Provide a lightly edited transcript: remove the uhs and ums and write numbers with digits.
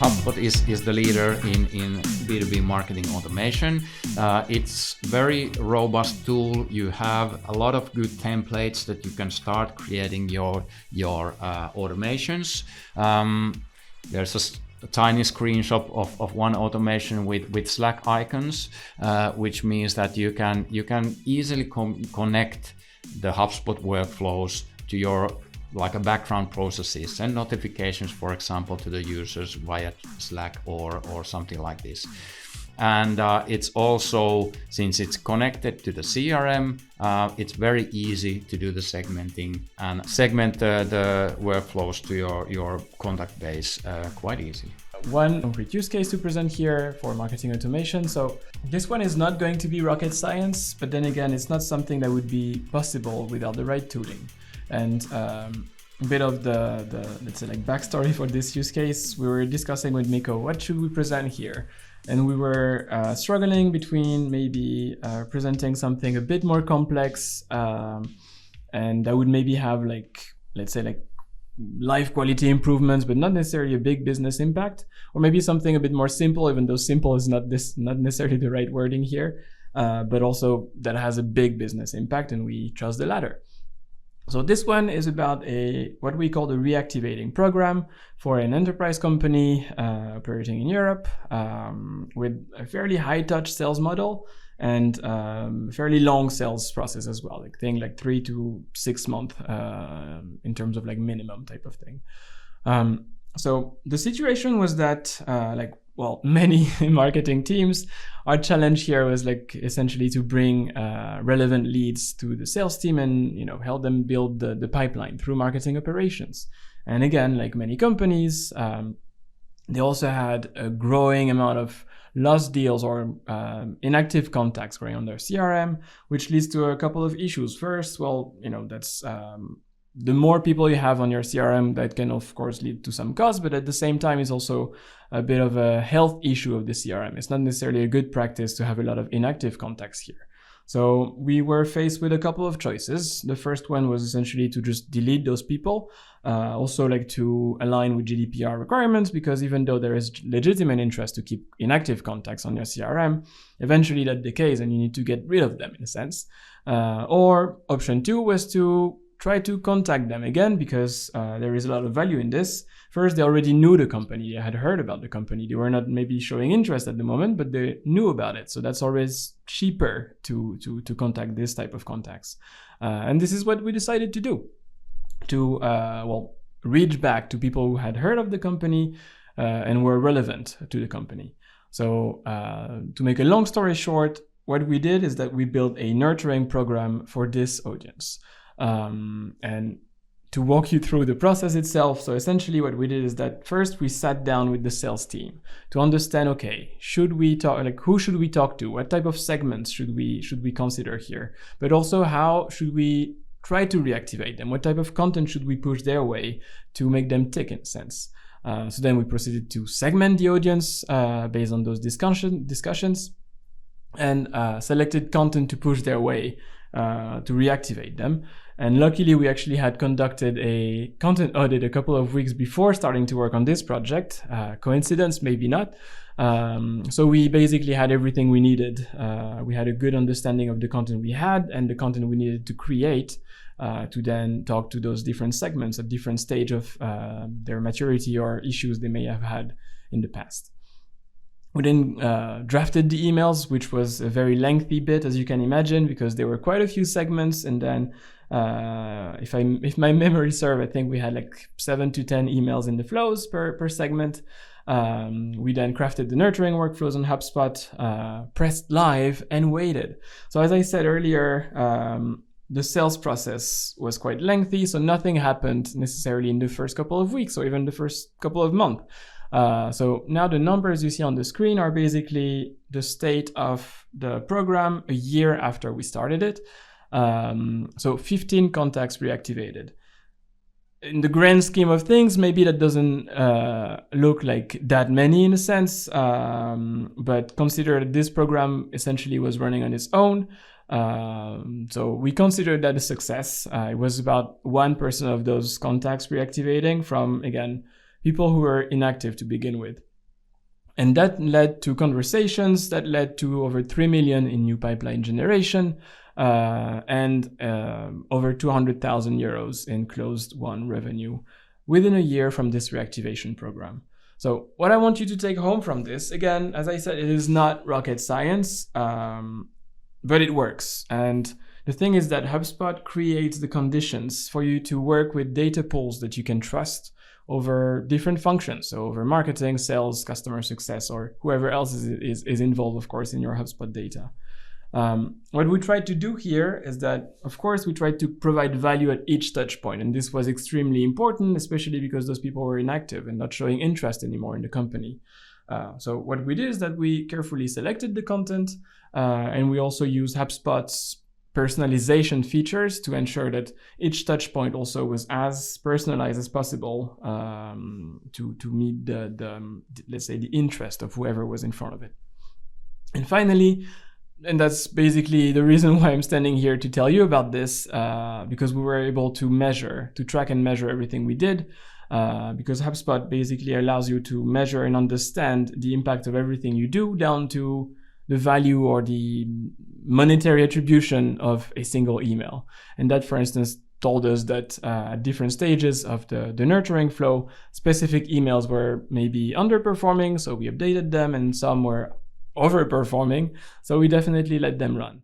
HubSpot is the leader in B2B marketing automation. It's very robust tool. You have a lot of good templates that you can start creating your automations. There's a tiny screenshot of one automation with Slack icons, which means that you can easily connect the HubSpot workflows to your like a background processes and notifications, for example, to the users via Slack or something like this. And it's also, since it's connected to the CRM, it's very easy to do the segmenting and segment the workflows to your contact base quite easily. One concrete use case to present here for marketing automation. So this one is not going to be rocket science, but then again, it's not something that would be possible without the right tooling. And a bit of the let's say like backstory for this use case, we were discussing with Miko, what should we present here? And we were struggling between maybe presenting something a bit more complex and that would maybe have like, let's say like life quality improvements, but not necessarily a big business impact, or maybe something a bit more simple, even though simple is not necessarily the right wording here, but also that has a big business impact, and we chose the latter. So this one is about what we call the reactivating program for an enterprise company operating in Europe with a fairly high touch sales model and fairly long sales process as well, like thing like 3 to 6 months in terms of like minimum type of thing. So the situation was that many marketing teams, our challenge here was like essentially to bring relevant leads to the sales team and help them build the pipeline through marketing operations. And again, like many companies, they also had a growing amount of lost deals or inactive contacts going on their CRM, which leads to a couple of issues. First, that's the more people you have on your CRM, that can of course lead to some cost, but at the same time is also a bit of a health issue of the CRM. It's not necessarily a good practice to have a lot of inactive contacts here. So we were faced with a couple of choices. The first one was essentially to just delete those people, also like to align with GDPR requirements, because even though there is legitimate interest to keep inactive contacts on your CRM, eventually that decays and you need to get rid of them in a sense. Or option 2 was to try to contact them again, because there is a lot of value in this. First, they already knew the company, they had heard about the company. They were not maybe showing interest at the moment, but they knew about it. So that's always cheaper to contact this type of contacts. And this is what we decided to do, to reach back to people who had heard of the company and were relevant to the company. So to make a long story short, what we did is that we built a nurturing program for this audience. And to walk you through the process itself, so essentially what we did is that first we sat down with the sales team to understand, okay, should we talk, like who should we talk to? What type of segments should we consider here? But also how should we try to reactivate them? What type of content should we push their way to make them tick in a sense? So then we proceeded to segment the audience based on those discussions and selected content to push their way to reactivate them. And luckily, we actually had conducted a content audit a couple of weeks before starting to work on this project. Coincidence, maybe not. So we basically had everything we needed. We had a good understanding of the content we had and the content we needed to create to then talk to those different segments at different stage of their maturity or issues they may have had in the past. We then drafted the emails, which was a very lengthy bit, as you can imagine, because there were quite a few segments. And then if my memory serves, I think we had like 7 to 10 emails in the flows per segment. We then crafted the nurturing workflows on HubSpot, pressed live and waited. So as I said earlier, the sales process was quite lengthy, so nothing happened necessarily in the first couple of weeks or even the first couple of months. So now the numbers you see on the screen are basically the state of the program a year after we started it. So 15 contacts reactivated. In the grand scheme of things, maybe that doesn't look like that many in a sense, but consider that this program essentially was running on its own. So we considered that a success. It was about 1% of those contacts reactivating from, again, people who were inactive to begin with. And that led to conversations that led to over 3 million in new pipeline generation and over 200,000 euros in closed won revenue within a year from this reactivation program. So what I want you to take home from this, again, as I said, it is not rocket science, but it works. And the thing is that HubSpot creates the conditions for you to work with data pools that you can trust over different functions. So over marketing, sales, customer success, or whoever else is involved, of course, in your HubSpot data. What we tried to do here is that, of course, we tried to provide value at each touch point. And this was extremely important, especially because those people were inactive and not showing interest anymore in the company. So what we did is that we carefully selected the content, and we also used HubSpot's personalization features to ensure that each touch point also was as personalized as possible to meet the let's say the interest of whoever was in front of it. And finally, and that's basically the reason why I'm standing here to tell you about this, because we were able to track and measure everything we did, because HubSpot basically allows you to measure and understand the impact of everything you do down to the value or the monetary attribution of a single email. And that, for instance, told us that at different stages of the nurturing flow, specific emails were maybe underperforming, so we updated them, and some were overperforming, so we definitely let them run.